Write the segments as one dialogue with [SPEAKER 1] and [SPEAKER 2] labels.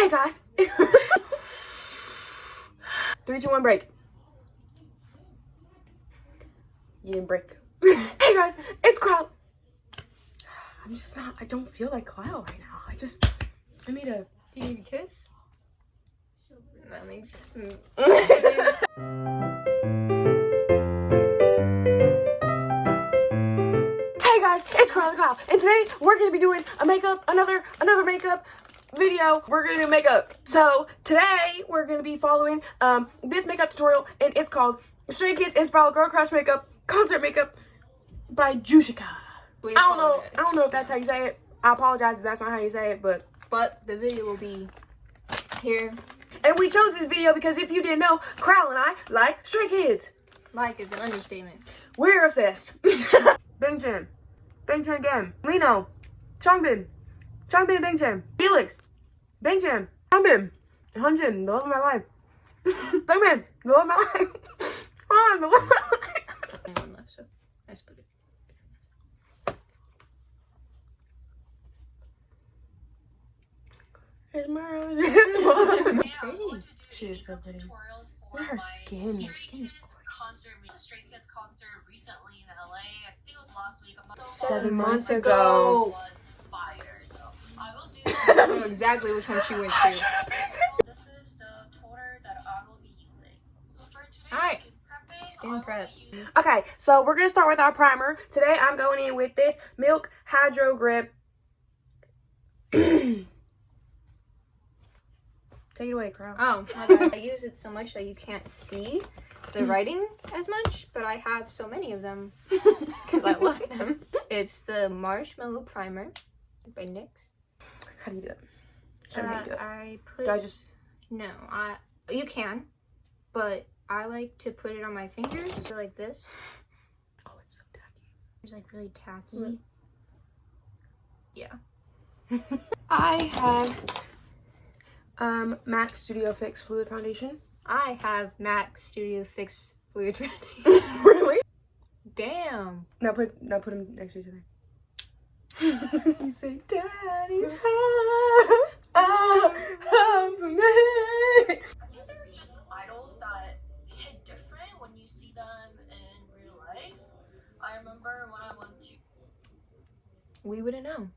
[SPEAKER 1] Hey guys. 3, 2, 1, break. You didn't break. Hey guys, it's Kryle. I don't feel like Klyle right now. I need a...
[SPEAKER 2] Do you need a kiss? That makes
[SPEAKER 1] Hey guys, it's Kryle and Klyle, and today we're gonna be doing another makeup video. We're gonna do makeup. So today we're gonna be following this makeup tutorial, and it's called StrayKids Inspiral Girl Crush Makeup Concert Makeup by Jushika. I don't know if that's how you say it. I apologize if that's not how you say it, but
[SPEAKER 2] the video will be here.
[SPEAKER 1] And we chose this video because if you didn't know, Kryle and I like StrayKids.
[SPEAKER 2] Like is an understatement.
[SPEAKER 1] We're obsessed. Bingchen again. Lino. Changbin, Bingchen. Felix. Bingchen. Changbin. Hunjin, the love of my life. Changbin, the love of my life. On, the love of my life.
[SPEAKER 2] One left, so I split it.
[SPEAKER 1] It's my She is so pretty. Look at her skin. Her skin is gorgeous.
[SPEAKER 3] StrayKids concert recently in LA. I think it was last week.
[SPEAKER 1] 7 months ago.
[SPEAKER 3] It was fire. So I will do.
[SPEAKER 2] I know exactly which one she went to.
[SPEAKER 3] This is the toner that I will be using. For today's
[SPEAKER 2] Alright.
[SPEAKER 3] skin prep.
[SPEAKER 1] Okay, so we're gonna start with our primer. Today I'm going in with this Milk Hydro Grip. Take it away, Kryle.
[SPEAKER 2] Oh, my bad. I use it so much that you can't see the writing as much, but I have so many of them because I love them. It's the Marshmallow Primer by NYX.
[SPEAKER 1] How do you do it? Show me how you do it.
[SPEAKER 2] I put...
[SPEAKER 1] Do I just...
[SPEAKER 2] No, you can, but I like to put it on my fingers, so like this.
[SPEAKER 1] Oh, it's so tacky.
[SPEAKER 2] It's like really tacky. Yeah.
[SPEAKER 1] I have MAC Studio Fix Fluid Foundation.
[SPEAKER 2] I have MAC Studio Fix Fluid Foundation.
[SPEAKER 1] Really?
[SPEAKER 2] Damn.
[SPEAKER 1] Now put them next to each other. You say, Daddy, home for me.
[SPEAKER 3] I think they're just idols that hit different when you see them in real life. I remember when I went to.
[SPEAKER 2] We wouldn't know.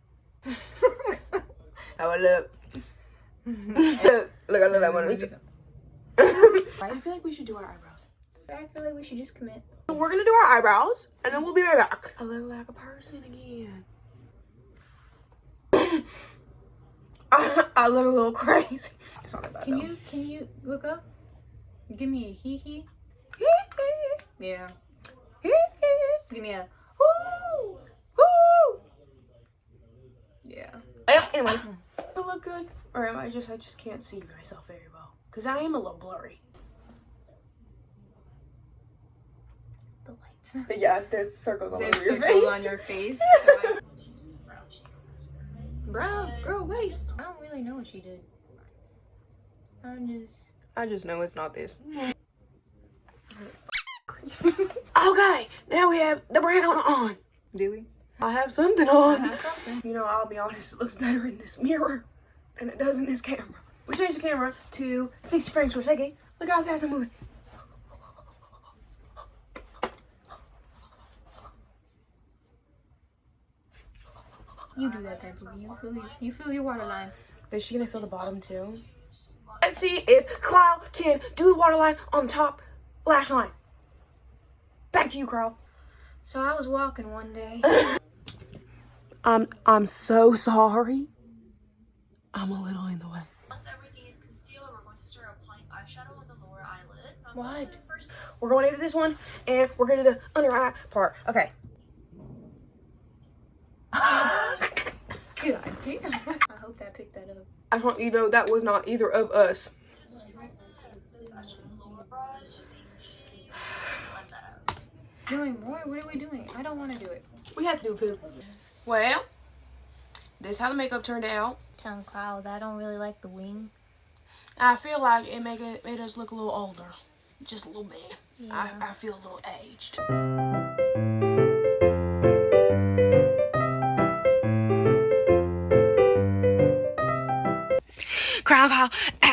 [SPEAKER 1] How I look. Look, I love that one. I feel like we should do our eyebrows.
[SPEAKER 2] I feel like we should just commit.
[SPEAKER 1] So we're gonna do our eyebrows, and then we'll be right back. I look like a person again. I look a little crazy. It's not that bad.
[SPEAKER 2] Can you look up? Give me a hee hee. Yeah. Give me a
[SPEAKER 1] Woo! Woo!
[SPEAKER 2] yeah.
[SPEAKER 1] Anyway, does it look good, or am I just can't see myself very well because I am a little blurry.
[SPEAKER 2] The lights.
[SPEAKER 1] Yeah, there's circles all
[SPEAKER 2] There's
[SPEAKER 1] over your
[SPEAKER 2] circles
[SPEAKER 1] face.
[SPEAKER 2] on your face. Bro, girl, wait. I don't really know what she did.
[SPEAKER 1] I just know it's not this. Okay, now we have the brown on.
[SPEAKER 2] Do we?
[SPEAKER 1] I have something on.
[SPEAKER 2] I have something.
[SPEAKER 1] You know, I'll be honest, it looks better in this mirror than it does in this camera. We changed the camera to 60 frames per second. Look how fast I'm moving.
[SPEAKER 2] You do that type of you fill your water line.
[SPEAKER 1] Is she gonna fill the bottom too? Let's see if Klyle can do the waterline on the top lash line. Back to you, Kryle.
[SPEAKER 2] So I was walking one day.
[SPEAKER 1] I'm so sorry. I'm a little in the way.
[SPEAKER 3] Once everything is concealed, we're going to start applying eyeshadow on the lower eyelid. So
[SPEAKER 1] What? We're going into this one, and we're gonna do the under eye part. Okay.
[SPEAKER 2] God damn. I hope that picked that up.
[SPEAKER 1] I just want you to know that was not either of us.
[SPEAKER 3] lower brush, same shade, blend that out.
[SPEAKER 2] Doing more? What are we doing? I don't want to do it.
[SPEAKER 1] We have to do poop. Well, this is how the makeup turned out.
[SPEAKER 3] Telling Kryle that I don't really like the wing.
[SPEAKER 1] I feel like it made us look a little older. Just a little bit.
[SPEAKER 3] Yeah.
[SPEAKER 1] I feel a little aged. Kryle Kryle and Klyle,